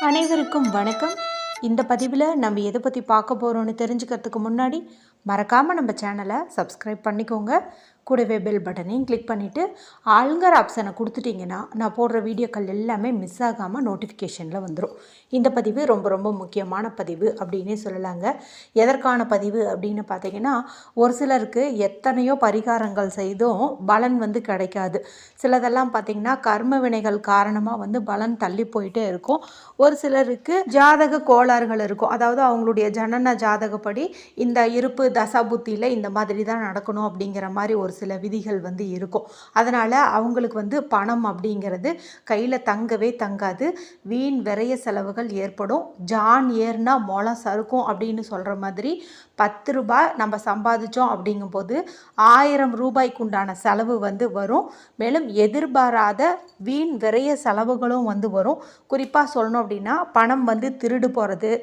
அனைவருக்கும் வணக்கம். இந்த பதிவில் நம்ம எதை பற்றி பார்க்க போகிறோன்னு தெரிஞ்சுக்கிறதுக்கு முன்னாடி மறக்காமல் நம்ம சேனலை சப்ஸ்கிரைப் பண்ணிக்கோங்க. கூடவே பெல் பட்டனையும் கிளிக் பண்ணிவிட்டு ஆளுங்கிற ஆப்ஷனை கொடுத்துட்டிங்கன்னா நான் போடுற வீடியோக்கள் எல்லாமே மிஸ் ஆகாமல் நோட்டிஃபிகேஷனில் வந்துடும். இந்த பதிவு ரொம்ப ரொம்ப முக்கியமான பதிவு அப்படின்னே சொல்லலாங்க. எதற்கான பதிவு அப்படின்னு பார்த்தீங்கன்னா, ஒரு சிலருக்கு எத்தனையோ பரிகாரங்கள் செய்தும் பலன் கிடைக்காது. சிலதெல்லாம் பார்த்திங்கன்னா கர்ம வினைகள் காரணமாக பலன் தள்ளி போயிட்டே இருக்கும். ஒரு சிலருக்கு ஜாதக கோளாறுகள் இருக்கும். அதாவது அவங்களுடைய ஜனன ஜாதகப்படி இந்த இருப்பு தசாபுத்தியில் இந்த மாதிரி தான் நடக்கணும் அப்படிங்கிற மாதிரி ஒரு சில விதிகள் இருக்கும். அதனால் அவங்களுக்கு பணம் அப்படிங்கிறது கையில் தங்கவே தங்காது. வீண் விரைய செலவுகள் ஏற்படும். ஜான் ஏர்னா மொளம் சறுக்கும் அப்படின்னு சொல்கிற மாதிரி 10 ரூபாய் நம்ம சம்பாதிச்சோம் அப்படிங்கும்போது 1000 ரூபாய்க்கு உண்டான செலவு வரும். மேலும் எதிர்பாராத வீண் விரைய செலவுகளும் வரும். குறிப்பாக சொல்லணும் அப்படின்னா பணம் திருடு போகிறது,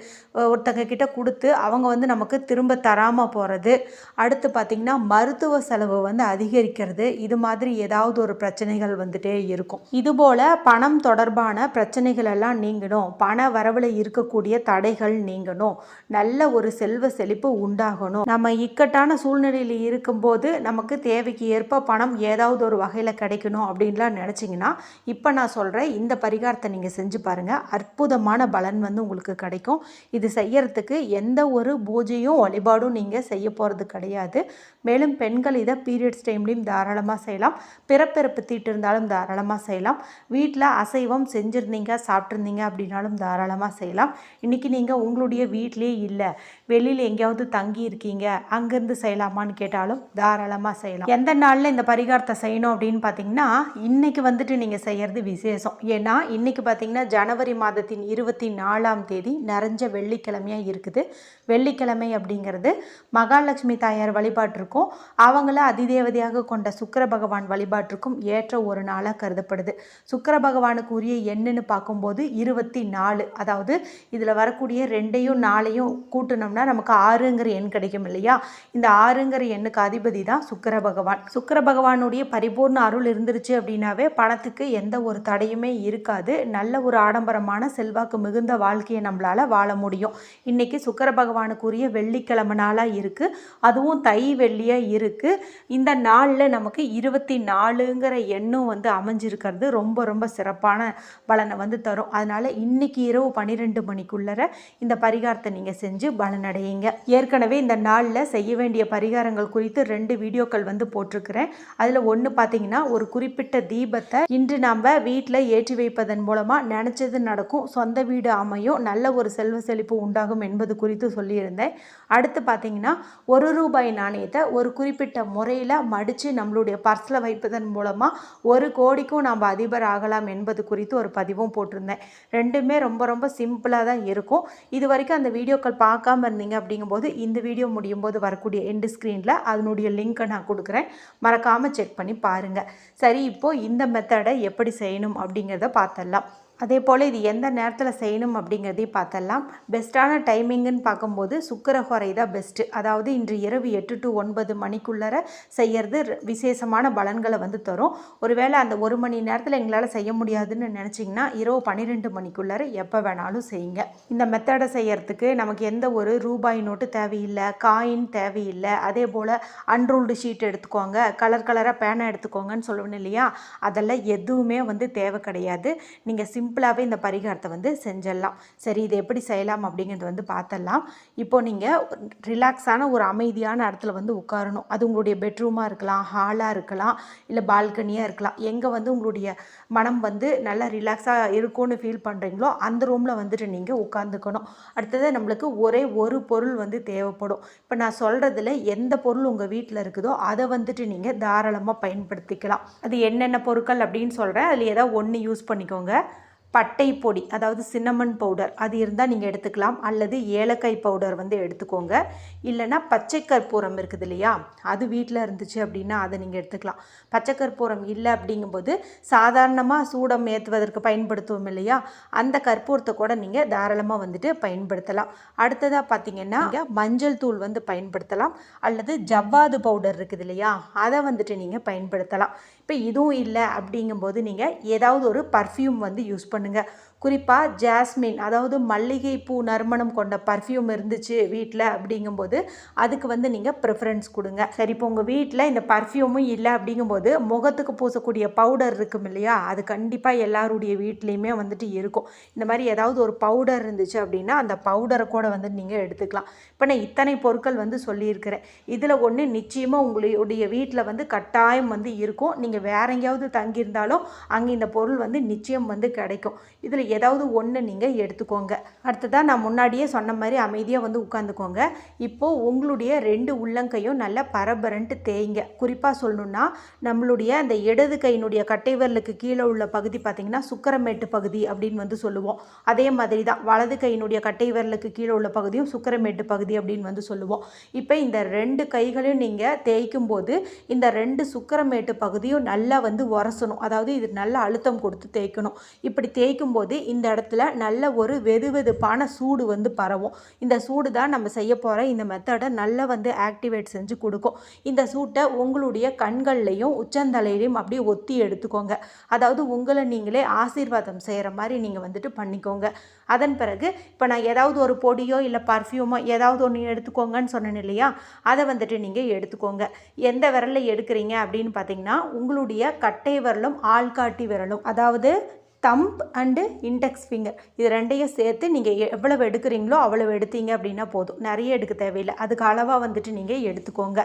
ஒருத்தங்க கிட்ட கொடுத்து அவங்க நமக்கு திரும்ப தராமல் போகிறது, அடுத்து பார்த்திங்கன்னா மருத்துவ செலவு அதிகரிக்கிறது, இது மாதிரி ஏதாவது ஒரு பிரச்சனைகள் வந்துட்டே இருக்கும். இதுபோல் பணம் தொடர்பான பிரச்சனைகள் எல்லாம் நீங்கணும், பண வரவில் இருக்கக்கூடிய தடைகள் நீங்கணும், நல்ல ஒரு செல்வ செழிப்பு உண்டாகணும். நம்ம இக்கட்டான சூழ்நிலையில் இருக்கும்போது நமக்கு தேவைக்கு ஏற்ப பணம் ஏதாவது ஒரு வகையில் கிடைக்கணும் அப்படின்லாம் நினச்சிங்கன்னா இப்போ நான் சொல்கிறேன் இந்த பரிகாரத்தை நீங்கள் செஞ்சு பாருங்கள். அற்புதமான பலன் உங்களுக்கு கிடைக்கும். இது செய்யறதுக்கு எந்த ஒரு பூஜையும் வழிபாடும் நீங்கள் செய்ய போகிறது கிடையாது. மேலும் பெண்கள் இதை பீரியட்ஸ் டைம்லையும் தாராளமாக செய்யலாம். பிறப்பிறப்பு தீட்டு இருந்தாலும் தாராளமாக செய்யலாம். வீட்டில் அசைவம் செஞ்சுருந்தீங்க சாப்பிட்ருந்தீங்க அப்படின்னாலும் தாராளமாக செய்யலாம். இன்றைக்கி நீங்கள் உங்களுடைய வீட்டிலே இல்லை, வெளியில் எங்கேயாவது தங்கி இருக்கீங்க, அங்கேருந்து செய்யலாமான்னு கேட்டாலும் தாராளமாக செய்யலாம். எந்த நாளில் இந்த பரிகாரத்தை செய்யணும் அப்படின்னு பார்த்தீங்கன்னா, இன்றைக்கி நீங்கள் செய்கிறது விசேஷம். ஏன்னா இன்றைக்கி பார்த்தீங்கன்னா ஜனவரி மாதத்தின் 24ஆம் தேதி நிறைஞ்ச வெள்ளிக்கிழமையாக இருக்குது. வெள்ளிக்கிழமை அப்படிங்கிறது மகாலட்சுமி தாயார் வழிபாட்டிற்கும் அவங்கள அதிதேவதையாக கொண்ட சுக்கிர பகவான் வழிபாட்டிற்கும் ஏற்ற ஒரு நாளாக கருதப்படுது. சுக்கிர பகவானுக்கு உரிய எண்ணுன்னு பார்க்கும்போது 24. அதாவது இதில் வரக்கூடிய 2யும் 4யும் கூட்டினோம்னா நமக்கு 6ங்கிற எண் கிடைக்கும் இல்லையா? இந்த 6ங்கிற எண்ணுக்கு அதிபதி தான் சுக்கிர பகவான். சுக்கிர பகவானுடைய பரிபூர்ண அருள் இருந்துருச்சு அப்படின்னாவே பணத்துக்கு எந்த ஒரு தடையுமே இருக்காது. நல்ல ஒரு ஆடம்பரமான செல்வாக்கு மிகுந்த வாழ்க்கையை நம்மளால் வாழ முடியும். இன்றைக்கி சுக்கிர பகவானுக்குரிய வெள்ளிக்கிழமை நாளாக இருக்குது. அதுவும் தை வெள்ளியாக இருக்குது. இந்த நாளில் நமக்கு 24ங்கிற எண்ணும் அமைஞ்சிருக்கிறது ரொம்ப ரொம்ப சிறப்பான பலனை தரும். அதனால் இன்றைக்கி இரவு 12 மணிக்குள்ளர இந்த பரிகாரத்தை நீங்கள் செஞ்சு பலனடையுங்க. ஏற்கனவே இந்த நாளில் செய்ய வேண்டிய பரிகாரங்கள் குறித்து 2 வீடியோக்கள் போட்டிருக்கிறேன். அதில் ஒன்று பார்த்தீங்கன்னா, ஒரு குறிப்பிட்ட தீபத்தை இன்று நம்ம வீட்டில் ஏற்றி வைப்பதன் மூலமாக நினச்சது நடக்கும், சொந்த வீடு அமையும், நல்ல ஒரு செல்வ செழிப்பு உண்டாகும் என்பது குறித்து சொல்லியிருந்தேன். அடுத்து பார்த்தீங்கன்னா, 1 ரூபாய் நாணயத்தை ஒரு குறிப்பிட்ட முறையில் மடித்து நம்மளுடைய பர்ஸில் வைப்பதன் மூலமாக 1 கோடிக்கும் நாம் அதிபர் ஆகலாம் என்பது குறித்து ஒரு பதிவும் போட்டிருந்தேன். ரெண்டுமே ரொம்ப ரொம்ப சிம்பிளாக தான் இருக்கும். இது வரைக்கும் அந்த வீடியோக்கள் பார்க்காம இருந்தீங்க அப்படிங்கும்போது இந்த வீடியோ முடியும் போது வரக்கூடிய எண்டு ஸ்க்ரீனில் அதனுடைய லிங்க்கை நான் கொடுக்குறேன், மறக்காமல் செக் பண்ணி பாருங்கள். சரி, இப்போது இந்த மெத்தடை எப்படி செய்யணும் அப்படிங்கிறத பார்த்துடலாம். அதே போல் இது எந்த நேரத்தில் செய்யணும் அப்படிங்கிறதையும் பார்த்தலாம். பெஸ்ட்டான டைமிங்குன்னு பார்க்கும்போது சுக்கிரஹோரை தான் பெஸ்ட்டு. அதாவது இன்று இரவு 8 to 9 மணிக்குள்ளர செய்கிறது விசேஷமான பலன்களை தரும். ஒருவேளை அந்த 1 மணி நேரத்தில் எங்களால் செய்ய முடியாதுன்னு நினச்சிங்கன்னா இரவு 12 மணிக்குள்ளர எப்போ வேணாலும் செய்யுங்க. இந்த மெத்தடை செய்யறதுக்கு நமக்கு எந்த ஒரு ரூபாய் நோட்டு தேவையில்லை, காயின் தேவையில்லை. அதே போல் அன்ரூல்டு ஷீட் எடுத்துக்கோங்க, கலர் கலராக பேனா எடுத்துக்கோங்கன்னு சொல்லுவேன் இல்லையா? அதெல்லாம் எதுவுமே தேவை கிடையாது. நீங்கள் சிம்பிளாகவே இந்த பரிகாரத்தை செஞ்சிடலாம். சரி, இது எப்படி செய்யலாம் அப்படிங்கிறது பார்த்தலாம். இப்போது நீங்கள் ரிலாக்ஸான ஒரு அமைதியான இடத்துல உட்காரணும். அது உங்களுடைய பெட்ரூமாக இருக்கலாம், ஹாலாக இருக்கலாம், இல்லை பால்கனியாக இருக்கலாம். எங்கே உங்களுடைய மனம் நல்லா ரிலாக்ஸாக இருக்கும்னு ஃபீல் பண்ணுறீங்களோ அந்த ரூமில் நீங்கள் உட்காந்துக்கணும். அடுத்தது நம்மளுக்கு ஒரே ஒரு பொருள் தேவைப்படும். இப்போ நான் சொல்கிறதுல எந்த பொருள் உங்கள் வீட்டில் இருக்குதோ அதை நீங்கள் தாராளமாக பயன்படுத்திக்கலாம். அது என்னென்ன பொருட்கள் அப்படின்னு சொல்கிறேன், அதில் ஏதாவது ஒன்று யூஸ் பண்ணிக்கோங்க. பட்டை பொடி, அதாவது சின்னமன் பவுடர், அது இருந்தால் நீங்கள் எடுத்துக்கலாம். அல்லது ஏலக்காய் பவுடர் எடுத்துக்கோங்க. இல்லைன்னா பச்சை கற்பூரம் இருக்குது இல்லையா, அது வீட்டில் இருந்துச்சு அப்படின்னா அதை நீங்கள் எடுத்துக்கலாம். பச்சை கற்பூரம் இல்லை அப்படிங்கும்போது சாதாரணமாக சூடம் ஏற்றுவதற்கு பயன்படுத்துவோம் இல்லையா, அந்த கற்பூரத்தை கூட நீங்கள் தாராளமாக பயன்படுத்தலாம். அடுத்ததாக பார்த்தீங்கன்னா மஞ்சள் தூள் பயன்படுத்தலாம். அல்லது ஜவ்வாது பவுடர் இருக்குது இல்லையா, அதை நீங்கள் பயன்படுத்தலாம். இப்போ இதுவும் இல்லை அப்படிங்கும்போது நீங்கள் ஏதாவது ஒரு பர்ஃப்யூம் யூஸ் பண்ணுங்கள். குறிப்பாக ஜாஸ்மின், அதாவது மல்லிகைப்பூ நறுமணம் கொண்ட பர்ஃப்யூம் இருந்துச்சு வீட்டில் அப்படிங்கும்போது அதுக்கு வந்து நீங்கள் ப்ரிஃபரன்ஸ் கொடுங்க. சரி, இப்போ உங்கள் வீட்டில் இந்த பர்ஃப்யூமும் இல்லை அப்படிங்கும்போது முகத்துக்கு பூசக்கூடிய பவுடர் இருக்கும் இல்லையா, அது கண்டிப்பாக எல்லாருடைய வீட்லேயுமே வந்துட்டு இருக்கும். இந்த மாதிரி ஏதாவது ஒரு பவுடர் இருந்துச்சு அப்படின்னா அந்த பவுடரை கூட வந்து நீங்கள் எடுத்துக்கலாம். இப்போ நான் இத்தனை பொருட்கள் வந்து சொல்லியிருக்கிறேன். இதில் ஒன்று நிச்சயமாக உங்களுடைய வீட்டில் வந்து கட்டாயம் வந்து இருக்கும். நீங்கள் வேற எங்கேயாவது தங்கியிருந்தாலும் அங்கே இந்த பொருள் வந்து நிச்சயம் வந்து கிடைக்கும். இதில் ஏதாவது ஒன்று நீங்கள் எடுத்துக்கோங்க. அடுத்ததாக நான் முன்னாடியே சொன்ன மாதிரி அமைதியாக வந்து உட்காந்துக்கோங்க. இப்போது உங்களுடைய 2 உள்ளங்கையும் நல்லா பரபரன்ட்டு தேய்ங்க. குறிப்பாக சொல்லணுன்னா நம்மளுடைய அந்த இடது கையினுடைய கட்டை விரலுக்கு கீழே உள்ள பகுதி பார்த்திங்கன்னா சுக்கரமேட்டு பகுதி அப்படின்னு வந்து சொல்லுவோம். அதே மாதிரி தான் வலது கையினுடைய கட்டை விரலுக்கு கீழே உள்ள பகுதியும் சுக்கரமேட்டு பகுதி அப்படின்னு வந்து சொல்லுவோம். இப்போ இந்த 2 கைகளையும் நீங்கள் தேய்க்கும் போது இந்த 2 சுக்கரமேட்டு பகுதியும் நல்லா வந்து உரசணும். அதாவது இது நல்ல அழுத்தம் கொடுத்து தேய்க்கணும். இப்படி தேய்க்கும் போது இந்த இடத்துல நல்ல ஒரு வெதுவெதுப்பான சூடு வந்து பரவும். இந்த சூடு தான் நம்ம செய்ய போகிற இந்த மெத்தடை நல்லா வந்து ஆக்டிவேட் செஞ்சு கொடுக்கும். இந்த சூட்டை உங்களுடைய கண்கள்லையும் உச்சந்தலையிலையும் அப்படியே ஒத்தி எடுத்துக்கோங்க. அதாவது உங்களை நீங்களே ஆசீர்வாதம் செய்கிற மாதிரி நீங்கள் வந்துட்டு பண்ணிக்கோங்க. அதன் பிறகு இப்போ நான் ஏதாவது ஒரு பொடியோ இல்லை பர்ஃப்யூமோ ஏதாவது ஒன்று எடுத்துக்கோங்கன்னு சொன்னேன் இல்லையா, அதை வந்துட்டு நீங்கள் எடுத்துக்கோங்க. எந்த விரலில் எடுக்கிறீங்க அப்படின்னு பார்த்தீங்கன்னா உங்களுடைய கட்டை விரலும் ஆள்காட்டி விரலும், அதாவது தம்ப் அண்டு இண்டெக்ஸ் ஃபிங்கர், இது 2ஐயும் சேர்த்து நீங்கள் எவ்வளவு எடுக்கிறீங்களோ அவ்வளவு எடுத்தீங்க அப்படின்னா போதும். நிறைய எடுக்க தேவையில்லை. அதுக்கு அளவாக வந்துட்டு நீங்கள் எடுத்துக்கோங்க.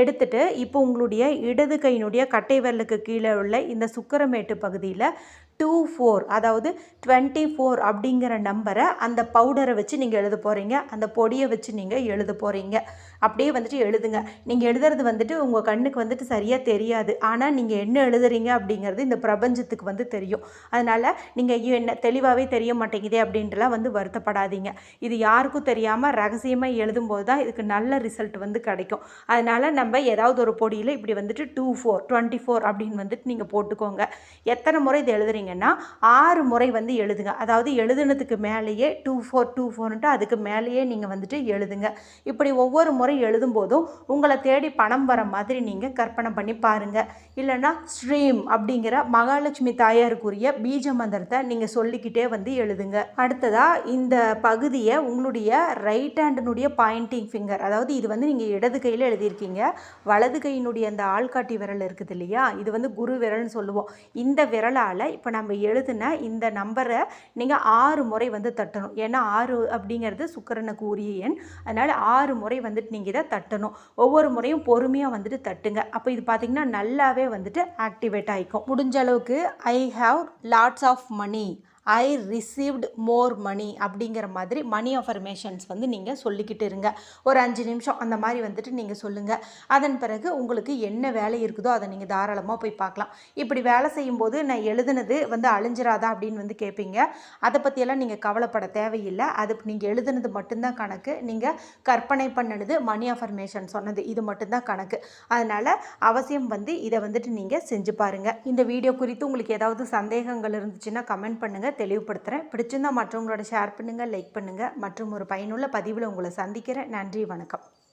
எடுத்துட்டு இப்போ உங்களுடைய இடது கையினுடைய கட்டை விரலுக்கு கீழே உள்ள இந்த சுக்கரமேட்டு பகுதியில் 24, அதாவது 24 அப்படிங்கிற நம்பரை அந்த பவுடரை வச்சு நீங்கள் எழுத போகிறீங்க. அந்த பொடியை வச்சு நீங்கள் எழுத போகிறீங்க. அப்படியே வந்துட்டு எழுதுங்க. நீங்கள் எழுதுறது வந்துட்டு உங்கள் கண்ணுக்கு வந்துட்டு சரியாக தெரியாது. ஆனால் நீங்கள் என்ன எழுதுறீங்க அப்படிங்கிறது இந்த பிரபஞ்சத்துக்கு வந்து தெரியும். அதனால் நீங்கள் என்ன தெளிவாகவே தெரிய மாட்டேங்குதே அப்படின்ட்டுலாம் வந்து வருத்தப்படாதீங்க. இது யாருக்கும் தெரியாமல் ரகசியமாக எழுதும்போது தான் இதுக்கு நல்ல ரிசல்ட் வந்து கிடைக்கும். அதனால் நம்ம ஏதாவது ஒரு பொடியில் இப்படி வந்துட்டு 24 அப்படின்னு வந்துட்டு நீங்கள் போட்டுக்கோங்க. எத்தனை முறை இது எழுதுறீங்க 6 முறை வந்து எழுதுங்க. அதாவது எழுதுனதுக்கு மேலேயே 24 அதுக்கு மேலேயே நீங்கள் வந்துட்டு எழுதுங்க. இப்படி ஒவ்வொரு முறை எழுதும் போதும் உங்களை தேடி பணம் வர மாதிரி நீங்கள் கற்பனை பண்ணி பாருங்கள். இல்லைன்னா ஸ்ரீம் அப்படிங்கிற மகாலட்சுமி தாயாருக்குரிய பீஜ மந்திரத்தை நீங்கள் சொல்லிக்கிட்டே வந்து எழுதுங்க. அடுத்ததாக இந்த பகுதியை உங்களுடைய ரைட் ஹேண்டினுடைய பாயிண்டிங் ஃபிங்கர், அதாவது இது வந்து நீங்கள் இடது கையில் எழுதியிருக்கீங்க, வலது கையினுடைய அந்த ஆள்காட்டி விரல் இருக்குது இல்லையா, இது வந்து குரு விரல்னு சொல்லுவோம். இந்த விரலால் இப்போ நம்ம எழுதுன இந்த நம்பரை நீங்கள் 6 முறை வந்து தட்டணும். ஏன்னா 6 அப்படிங்கிறது சுக்கிரனுக்கு உரிய எண். அதனால் 6 முறை வந்துட்டு நீங்கள் இதை தட்டணும். ஒவ்வொரு முறையும் பொறுமையாக வந்துட்டு தட்டுங்க. அப்போ இது பார்த்திங்கன்னா நல்லாவே வந்துட்டு ஆக்டிவேட் ஆகிக்கும். முடிஞ்ச அளவுக்கு I have lots of money, I received more money அப்படிங்கிற மாதிரி மணி அஃபர்மேஷன்ஸ் வந்து நீங்கள் சொல்லிக்கிட்டு இருங்க. ஒரு 5 நிமிஷம் அந்த மாதிரி வந்துட்டு நீங்கள் சொல்லுங்கள். அதன் பிறகு உங்களுக்கு என்ன வேலை இருக்குதோ அதை நீங்கள் தாராளமாக போய் பார்க்கலாம். இப்படி வேலை செய்யும்போது நான் எழுதுனது வந்து அழிஞ்சிராதா அப்படின்னு வந்து கேட்பீங்க. அதை பற்றியெல்லாம் நீங்கள் கவலைப்பட தேவையில்லை. அது நீங்கள் எழுதுனது மட்டும்தான் கணக்கு. நீங்கள் கற்பனை பண்ணினது மணி அஃபர்மேஷன் சொன்னது இது மட்டும்தான் கணக்கு. அதனால் அவசியம் வந்து இதை வந்துட்டு நீங்கள் செஞ்சு பாருங்கள். இந்த வீடியோ குறித்து உங்களுக்கு ஏதாவது சந்தேகங்கள் இருந்துச்சுன்னா கமெண்ட் பண்ணுங்கள், தெளிவுபடுத்துகிறேன். பிடிச்சிருந்தால் மற்றவங்களோட ஷேர் பண்ணுங்கள், லைக் பண்ணுங்கள். மற்றும் ஒரு பயனுள்ள பதிவில் உங்களை சந்திக்கிறேன். நன்றி, வணக்கம்.